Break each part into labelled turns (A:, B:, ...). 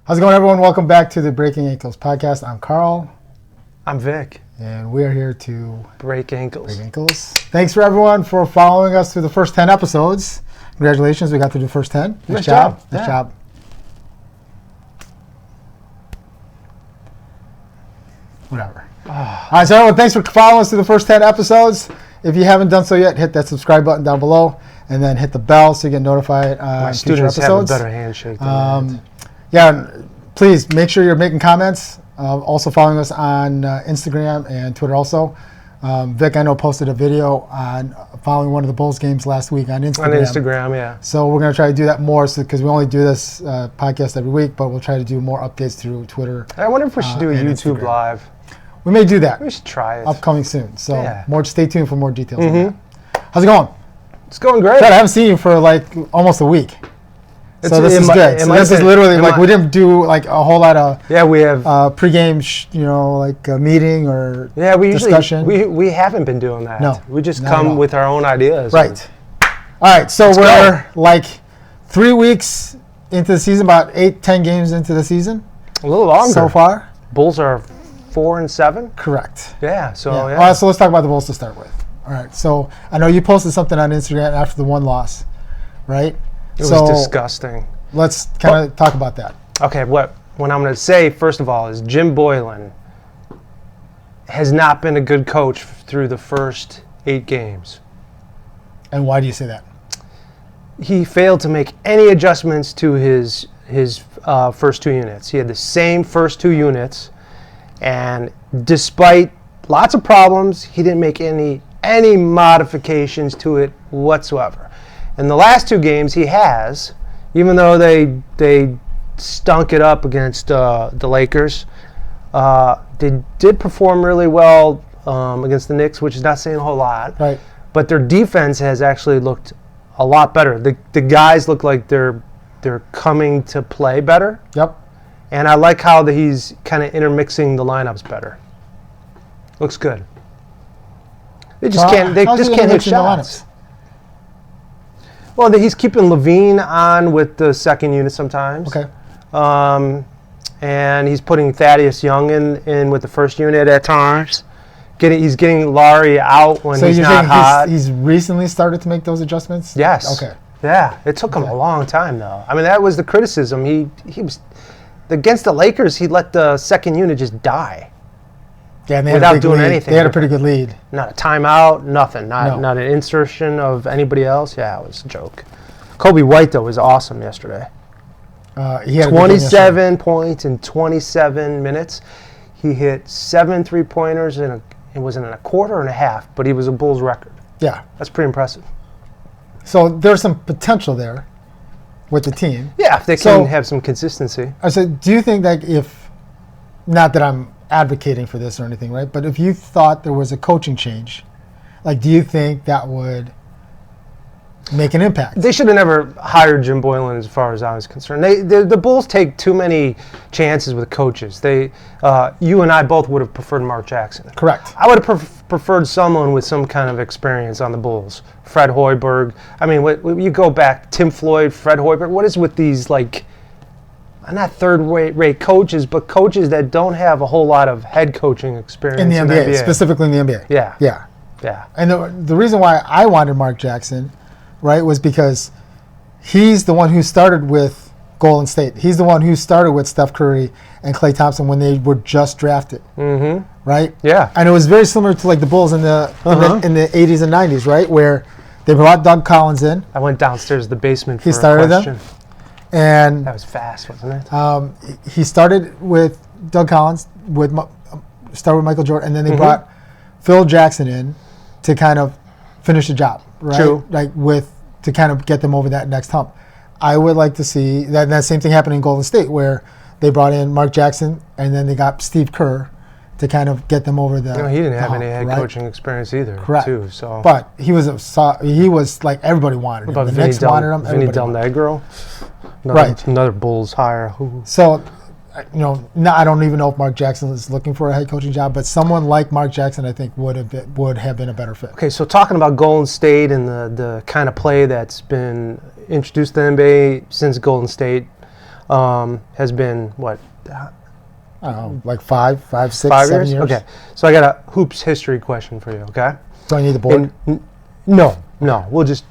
A: How's it going, everyone? Welcome back to the Breaking Ankles podcast. I'm Carl.
B: I'm Vic.
A: And we are here to
B: break ankles.
A: Thanks for everyone for following us through the first 10 episodes. Congratulations, we got through the first 10.
B: Nice job.
A: Nice job. Whatever. All right, so everyone, thanks for following us through the first 10 episodes. If you haven't done so yet, hit that subscribe button down below and then hit the bell so you get notified on future episodes.
B: My students have a better handshake than that.
A: Yeah, please make sure you're making comments. Also following us on Instagram and Twitter also. Vic, I know, posted a video on following one of the Bulls games last week on Instagram.
B: On Instagram, yeah.
A: So we're going to try to do that more because we only do this podcast every week, but we'll try to do more updates through Twitter.
B: I wonder if we should do a YouTube Live.
A: We may do that.
B: We should try it.
A: Upcoming soon. So
B: yeah.
A: Stay tuned for more details on that. How's it going?
B: It's going great.
A: Chad, I haven't seen you for like almost a week. So this is good. So this is literally like we didn't do like a whole lot of
B: we have
A: pregame like a meeting or discussion.
B: We haven't been doing that.
A: No,
B: we just come with our own ideas.
A: Right. All right. So we're like 3 weeks into the season, about 8-10 games into the season.
B: A little longer
A: so far.
B: Bulls are 4-7.
A: Correct.
B: Yeah. So
A: All right. So let's talk about the Bulls to start with. All right. So I know you posted something on Instagram after the one loss, right?
B: It was disgusting.
A: Let's kind of talk about that.
B: Okay, what I'm going to say, first of all, is Jim Boylen has not been a good coach through the first 8 games.
A: And why do you say that?
B: He failed to make any adjustments to his first 2 units. He had the same first 2 units, and despite lots of problems, he didn't make any modifications to it whatsoever. In the last 2 games, he has, even though they stunk it up against the Lakers, they did perform really well against the Knicks, which is not saying a whole lot.
A: Right.
B: But their defense has actually looked a lot better. The guys look like they're coming to play better.
A: Yep.
B: And I like how he's kind of intermixing the lineups better. Looks good. They just can't hit shots. Well, he's keeping Levine on with the second unit sometimes.
A: Okay.
B: And he's putting Thaddeus Young in with the first unit at times. He's getting Laurie out when he's not hot.
A: He's recently started to make those adjustments?
B: Yes.
A: Okay.
B: Yeah. It took him a long time, though. I mean, that was the criticism. He was against the Lakers. He let the second unit just die.
A: Yeah, and
B: without doing anything.
A: They had a pretty good lead.
B: Not a timeout, nothing. Not an insertion of anybody else. Yeah, it was a joke. Kobe White, though, was awesome yesterday.
A: He had
B: 27 points in 27 minutes. He hit 7 3-pointers it was in a quarter and a half, but he was a Bulls record.
A: Yeah.
B: That's pretty impressive.
A: So there's some potential there with the team.
B: Yeah, if they can have some consistency.
A: I said, do you think that not that I'm advocating for this or anything, right? But if you thought there was a coaching change, like, do you think that would make an impact?
B: They should have never hired Jim Boylen, as far as I was concerned. The Bulls take too many chances with coaches. You and I both would have preferred Mark Jackson.
A: Correct.
B: I would have preferred someone with some kind of experience on the Bulls. Fred Hoiberg. I mean, you go back, Tim Floyd, Fred Hoiberg. What is with these, like, not third-rate coaches, but coaches that don't have a whole lot of head coaching experience
A: in the NBA, specifically in the NBA.
B: Yeah.
A: Yeah.
B: Yeah.
A: And the reason why I wanted Mark Jackson, right, was because he's the one who started with Golden State. He's the one who started with Steph Curry and Klay Thompson when they were just drafted. Mm-hmm. Right?
B: Yeah.
A: And it was very similar to like the Bulls in the 80s and 90s, right, where they brought Doug Collins in.
B: I went downstairs to the basement for
A: a question. Them. And
B: that was fast, wasn't it?
A: He started with Doug Collins, started with Michael Jordan, and then they brought Phil Jackson in to kind of finish the job, right?
B: True.
A: Like to kind of get them over that next hump. I would like to see that same thing happen in Golden State, where they brought in Mark Jackson and then they got Steve Kerr to kind of get them over the.
B: He didn't have
A: hump,
B: any head coaching experience either.
A: Correct.
B: Too, so.
A: But he was like everybody wanted him.
B: The
A: Knicks wanted him.
B: Vinny Del Negro. Another Bulls hire.
A: So, I don't even know if Mark Jackson is looking for a head coaching job, but someone like Mark Jackson, I think, would have been a better fit.
B: Okay, so talking about Golden State and the kind of play that's been introduced to the NBA since Golden State, has been, what,
A: I don't know, like 5, 6,
B: 5
A: 7
B: years?
A: years.
B: Okay. So I got a hoops history question for you, okay?
A: Do I need the board?
B: No. We'll just.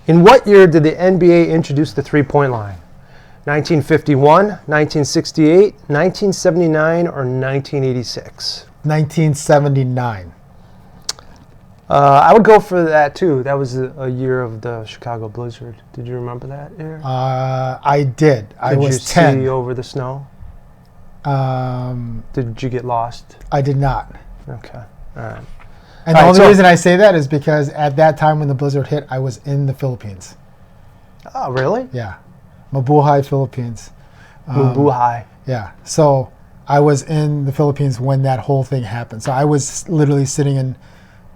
B: In what year did the NBA introduce the three-point line? 1951, 1968, 1979, or 1986?
A: 1979.
B: I would go for that too. That was a year of the Chicago Blizzard. Did you remember that year?
A: I did. I
B: Did
A: was
B: you
A: 10.
B: see over the snow? Did you get lost?
A: I did not.
B: Okay. All right.
A: And the only reason I say that is because at that time when the blizzard hit, I was in the Philippines.
B: Oh, really?
A: Yeah. Mabuhay, Philippines.
B: Mabuhay.
A: Yeah. So I was in the Philippines when that whole thing happened. So I was literally sitting in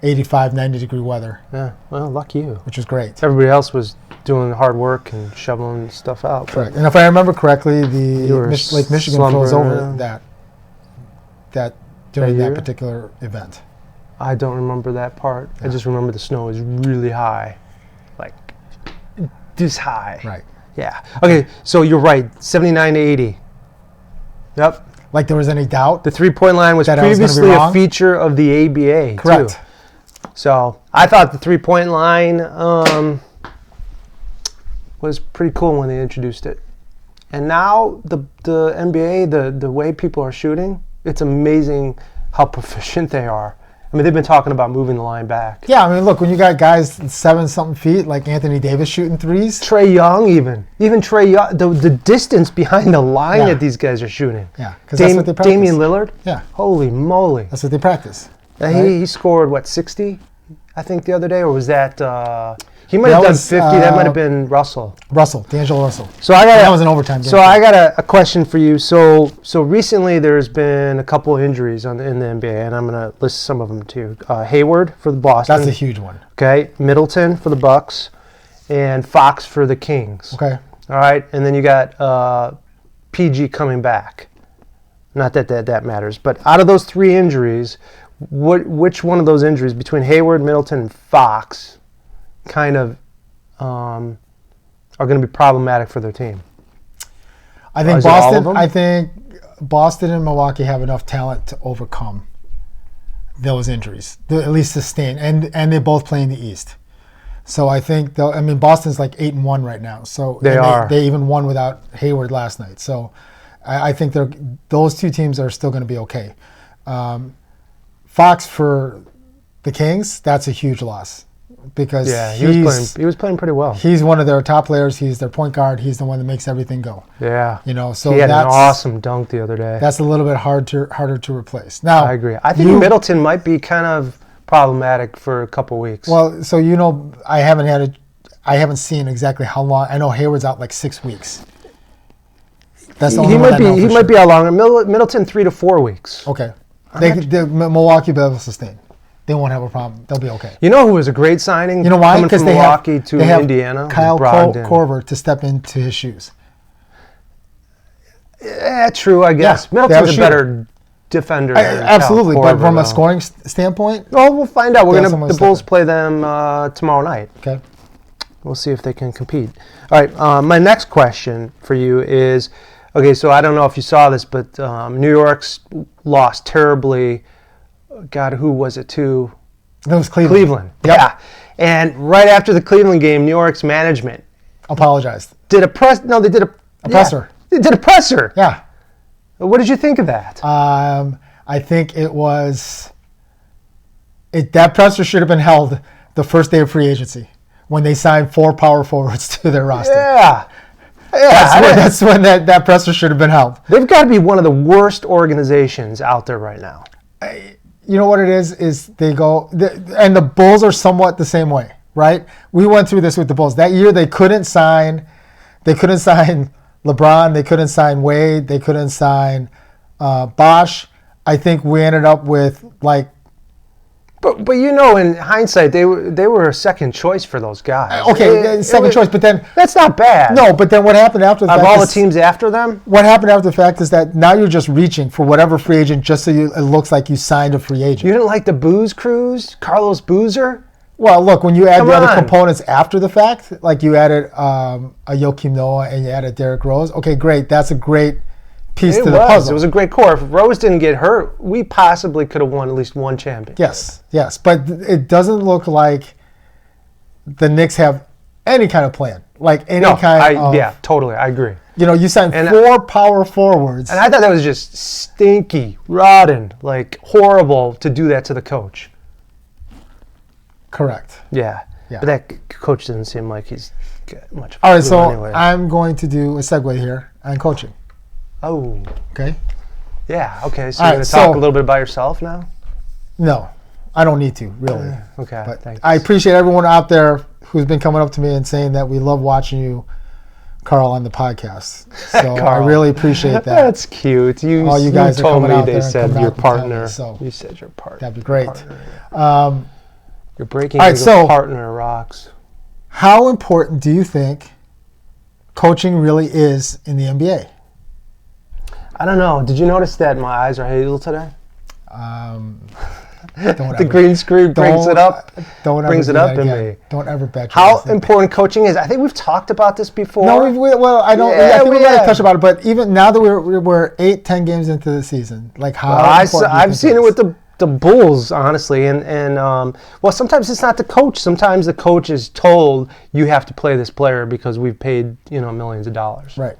A: 85, 90 degree weather.
B: Yeah. Well, lucky you.
A: Which was great.
B: Everybody else was doing hard work and shoveling stuff out.
A: Correct. And if I remember correctly, the Lake Michigan froze over
B: around.
A: that during
B: That
A: that
B: year?
A: particular event.
B: I don't remember that part. I just remember the snow was really high. Like, this high.
A: Right.
B: Yeah. Okay, so you're right. 79 to 80. Yep.
A: Like there was any doubt?
B: The three-point line was
A: That I was gonna be
B: previously a
A: wrong?
B: feature of the ABA,
A: Correct.
B: too. So I thought the three-point line was pretty cool when they introduced it. And now the NBA, the way people are shooting, it's amazing how proficient they are. I mean, they've been talking about moving the line back.
A: Yeah, I mean, look, when you got guys 7-something feet like Anthony Davis shooting threes.
B: Trey Young, even Trey Young, the distance behind the line
A: Yeah.
B: that these guys are shooting.
A: Yeah, because that's what they practice.
B: Damian Lillard.
A: Yeah,
B: Holy moly!
A: that's what they practice.
B: He scored what, 60? I think the other day, or was that? He might
A: That
B: have done
A: was,
B: 50. That might have been Russell.
A: D'Angelo Russell.
B: So I got
A: That was an overtime game.
B: So I got a question for you. So recently there's been a couple of injuries in the NBA, and I'm gonna list some of them too. Hayward for the Boston.
A: That's a huge one.
B: Okay, Middleton for the Bucks, and Fox for the Kings.
A: Okay.
B: All right, and then you got PG coming back. Not that matters, but out of those three injuries, which one of those injuries between Hayward, Middleton, and Fox kind of are going to be problematic for their team?
A: I think
B: Is it all of
A: Boston.
B: them?
A: I think Boston and Milwaukee have enough talent to overcome those injuries, at least sustain, and they both play in the East. So I think Boston's like 8-1 right now. So they even won without Hayward last night. So I think those two teams are still going to be okay. Fox for the Kings, that's a huge loss because
B: he was playing pretty well.
A: He's one of their top players. He's their point guard. He's the one that makes everything go.
B: Yeah.
A: So
B: he had an awesome dunk the other day.
A: That's a little bit harder to replace. Now,
B: I agree. I think Middleton might be kind of problematic for a couple weeks.
A: Well, so I haven't seen exactly how long. I know Hayward's out like 6 weeks. That's the only one I know for
B: He
A: sure.
B: might be out longer. Middleton 3 to 4 weeks.
A: Okay. Milwaukee will be able to sustain. They won't have a problem. They'll be okay.
B: You know who was a great signing?
A: You know why?
B: Coming
A: Because
B: from
A: they
B: Milwaukee
A: have
B: to Indiana.
A: Kyle
B: Brogdon.
A: Korver to step into his shoes.
B: Yeah, true, I guess.
A: Yeah,
B: Middleton's a better defender. than
A: Absolutely,
B: Kyle
A: but
B: Korver,
A: from a
B: though.
A: scoring standpoint,
B: Oh, we'll find out. The Bulls
A: step in.
B: play them tomorrow night.
A: okay.
B: We'll see if they can compete. All right, my next question for you is, okay, so I don't know if you saw this, but New York's lost terribly. God, who was it to?
A: That was Cleveland.
B: Cleveland.
A: Yep.
B: Yeah. And right after the Cleveland game, New York's management
A: Apologized.
B: did a press. No, they did
A: A presser.
B: Yeah, they did a presser.
A: Yeah.
B: What did you think of that?
A: I think it was. That presser should have been held the first day of free agency when they signed 4 power forwards to their roster.
B: Yeah. Yeah.
A: That's when that presser should have been held.
B: They've got to be one of the worst organizations out there right now.
A: You know what it is they go, and the Bulls are somewhat the same way, right? We went through this with the Bulls. That year they couldn't sign LeBron, they couldn't sign Wade, they couldn't sign Bosh. I think we ended up with
B: But in hindsight, they were a second choice for those guys.
A: okay, second choice, but then
B: That's not bad.
A: no, but then what happened after the
B: Of
A: fact
B: all the
A: is-
B: teams after them,
A: What happened after the fact is that now you're just reaching for whatever free agent just so it looks like you signed a free agent.
B: you didn't like the Booze Cruise, Carlos Boozer.
A: Well, look, when you add
B: Come
A: the other
B: on.
A: components after the fact, like you added a Joakim Noah and you added Derrick Rose, okay, great. That's a great piece
B: It
A: to the
B: was.
A: puzzle.
B: It was a great core. If Rose didn't get hurt, we possibly could have won at least one championship.
A: Yes, but it doesn't look like the Knicks have any kind of plan, like any kind of.
B: Yeah, totally. I agree.
A: You know, you signed
B: And-
A: 4 power forwards.
B: And I thought that was just stinky, rotten, like horrible to do that to the coach.
A: Correct.
B: Yeah.
A: Yeah.
B: But that coach doesn't seem like he's got much.
A: All right,
B: clue
A: so
B: anyway.
A: I'm going to do a segue here on coaching.
B: Oh.
A: Okay.
B: Yeah. Okay. So
A: All
B: you're
A: right,
B: gonna talk
A: so-
B: a little bit about yourself now.
A: No, I don't need to really.
B: Okay.
A: But
B: thanks.
A: I appreciate everyone out there who's been coming up to me and saying that we love watching you, Carl, on the podcast. So I
B: Carl.
A: really appreciate that.
B: That's cute.
A: All you guys are
B: told
A: coming
B: me
A: out
B: they
A: there and
B: said
A: coming
B: your
A: out to tell me,
B: partner.
A: so
B: You said your partner.
A: that'd be great.
B: Partner. You're breaking
A: All right,
B: your
A: so-
B: partner rocks.
A: How important do you think coaching really is in the NBA?
B: I don't know. Did you notice that my eyes are hazel today?
A: Don't
B: The
A: ever-
B: green screen brings it up.
A: Don't
B: brings
A: ever
B: it
A: do
B: up
A: that
B: in
A: again.
B: me.
A: Don't ever bet.
B: How
A: yourself.
B: important coaching is. I think we've talked about this before.
A: No, well, I don't.
B: Yeah,
A: I think we might
B: yeah.
A: have touched about it, but even now that we're 8-10 games into the season, like how important do you
B: I've
A: think
B: seen it
A: is?
B: with the Bulls, honestly, and well, sometimes it's not the coach. Sometimes the coach is told you have to play this player because we've paid millions of dollars.
A: Right.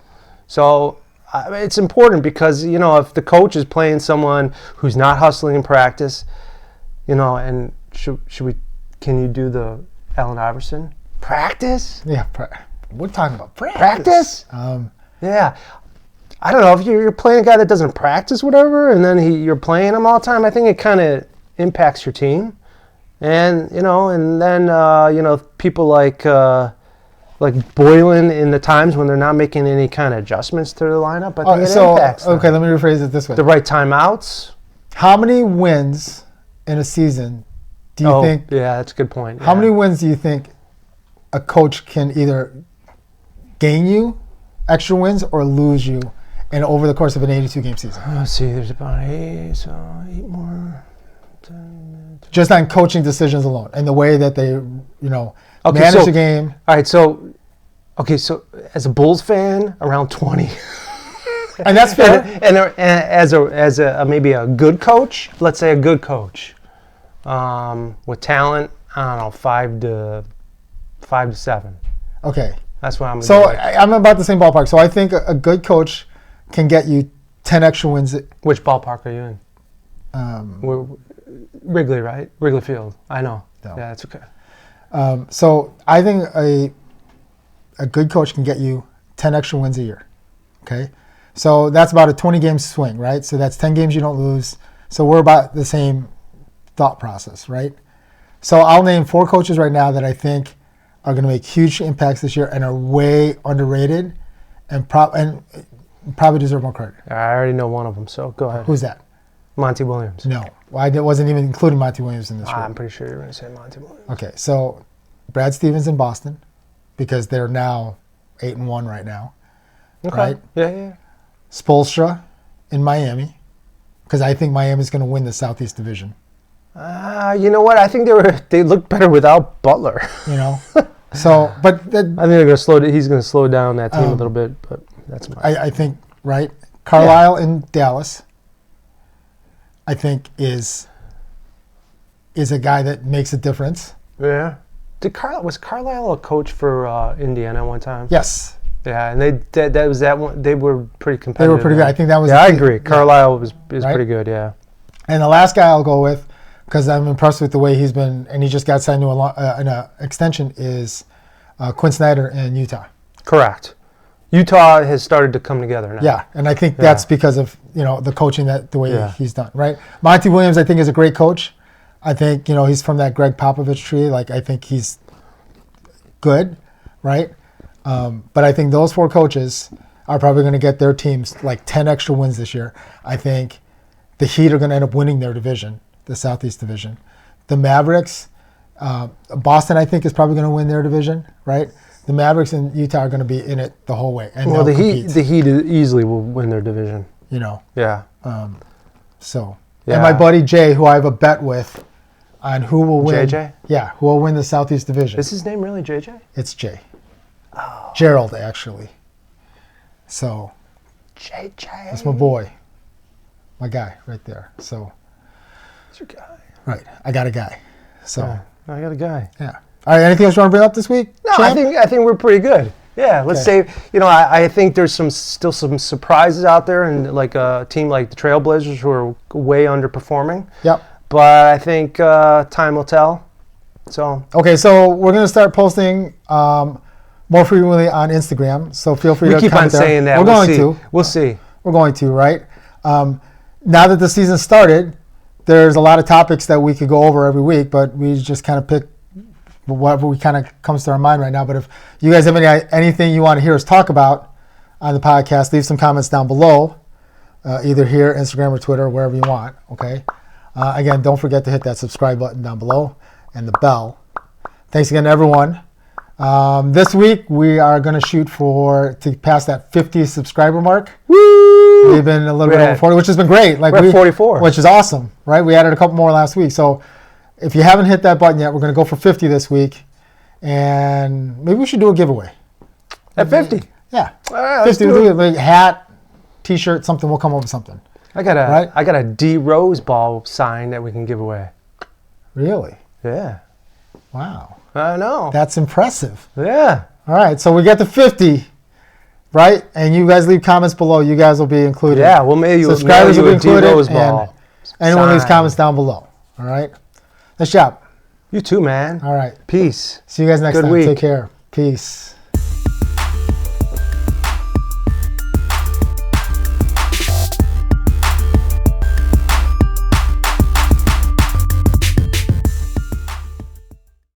B: So it's important because if the coach is playing someone who's not hustling in practice, and should we? Can you do the Allen Iverson practice?
A: Yeah. We're talking about
B: Practice?
A: Um,
B: Yeah. I don't know if you're playing a guy that doesn't practice whatever, and then you're playing him all the time. I think it kind of impacts your team, and then people like Boylan in the times when they're not making any kind of adjustments to the lineup. I think it impacts them.
A: okay, let me rephrase it this way.
B: The right timeouts.
A: How many wins in a season do you think?
B: Yeah, that's a good point.
A: How many wins do you think a coach can either gain you extra wins or lose you, and over the course of an 82-game season?
B: Let's see. There's about 8 more.
A: Just on coaching decisions alone and the way that they, manage
B: so-
A: the game.
B: All right. So as a Bulls fan, around 20.
A: And that's fair.
B: And as a maybe a good coach, let's say a good coach, with talent, I don't know, 5 to 7.
A: Okay.
B: That's what I'm.
A: So
B: gonna do.
A: I'm about the same ballpark. So I think a good coach can get you 10 extra wins.
B: Which ballpark are you in?
A: Um,
B: Wrigley, right? Wrigley Field. I know.
A: No.
B: Yeah, that's okay.
A: so I think a good coach can get you 10 extra wins a year. Okay. So that's about a 20-game swing, right? So that's 10 games you don't lose. So we're about the same thought process, right? So I'll name 4 coaches right now that I think are going to make huge impacts this year and are way underrated and probably deserve more credit.
B: I already know one of them, so go ahead.
A: Who's that?
B: Monty Williams.
A: No. Well, I wasn't even including Monty Williams in this
B: I'm
A: group.
B: pretty sure you're going to say Monty Williams.
A: Okay, so Brad Stevens in Boston because they're now 8-1 right now.
B: Okay.
A: Right?
B: Yeah.
A: Spoelstra in Miami because I think Miami's going to win the Southeast Division.
B: You know what? I think they looked better without Butler.
A: So, but
B: I think he's going to slow down that team a little bit, but that's my.
A: I think, right? Carlisle in Dallas, I think, is a guy that makes a difference.
B: Yeah. Was Carlisle a coach for Indiana one time?
A: Yes,
B: Yeah, and that was that one. They were pretty
A: they
B: competitive.
A: were pretty good. I think that was.
B: Yeah, I agree. Carlisle is
A: Right?
B: pretty good. Yeah.
A: And the last guy I'll go with, because I'm impressed with the way he's been, and he just got signed to an extension, is Quinn Snyder in Utah.
B: Correct. Utah has started to come together now.
A: Yeah, and I think that's because of the coaching the way
B: Yeah.
A: he's done. Right, Monty Williams I think is a great coach. I think he's from that Greg Popovich tree. Like I think he's good, right? But I think those 4 coaches are probably going to get their teams like 10 extra wins this year. I think the Heat are going to end up winning their division, the Southeast Division. The Mavericks, Boston I think is probably going to win their division, right? The Mavericks and Utah are going to be in it the whole way, and
B: Well,
A: they'll
B: the
A: compete.
B: Heat easily will win their division. Yeah.
A: So,
B: Yeah.
A: and my buddy Jay, who I have a bet with, on who will win.
B: JJ?
A: Yeah, who will win the Southeast Division.
B: Is his name really JJ?
A: It's Jay. Gerald, actually. So
B: JJ.
A: that's my boy, my guy right there. So
B: That's your guy.
A: right, I got a guy. So
B: I got a guy.
A: yeah. All right. Anything else you want to bring up this week?
B: No,
A: champ?
B: I think we're pretty good. Yeah, let's say, I think there's still some surprises out there, and like a team like the Trailblazers who are way underperforming.
A: Yep.
B: But I think time will tell. So
A: Okay, so we're gonna start posting more frequently on Instagram. So feel free
B: we
A: to
B: keep on
A: comment there.
B: saying that.
A: We're
B: We'll
A: going
B: see.
A: to.
B: We'll see.
A: We're going to, right? Now that the season started, there's a lot of topics that we could go over every week, but we just kind of pick whatever we kind of comes to our mind right now. But if you guys have anything you want to hear us talk about on the podcast, leave some comments down below, either here, Instagram, or Twitter, wherever you want. Okay. Again, don't forget to hit that subscribe button down below and the bell. Thanks again, everyone. This week we are going to shoot to pass that 50 subscriber mark.
B: Woo!
A: We've been a little bit over 40, which has been great. Like
B: we're at 44,
A: which is awesome, right? We added a couple more last week. So if you haven't hit that button yet, we're going to go for 50 this week, and maybe we should do a giveaway.
B: At 50.
A: Yeah,
B: All right, let's
A: 50.
B: do
A: We'll
B: it.
A: do it. Like hat, T-shirt, something. We'll come up with something.
B: I got
A: Right?
B: a D Rose ball sign that we can give away.
A: Really?
B: Yeah.
A: Wow,
B: I know.
A: that's impressive.
B: Yeah.
A: All right, so we got to 50, right? And you guys leave comments below. You guys will be included.
B: Yeah, we'll mail you,
A: Subscribers will be
B: a D
A: included,
B: Rose
A: and
B: ball.
A: anyone leaves
B: sign.
A: comments down below. All right, nice job.
B: You too, man.
A: All right,
B: Peace.
A: see you guys next
B: Good
A: time.
B: week.
A: Take care. Peace.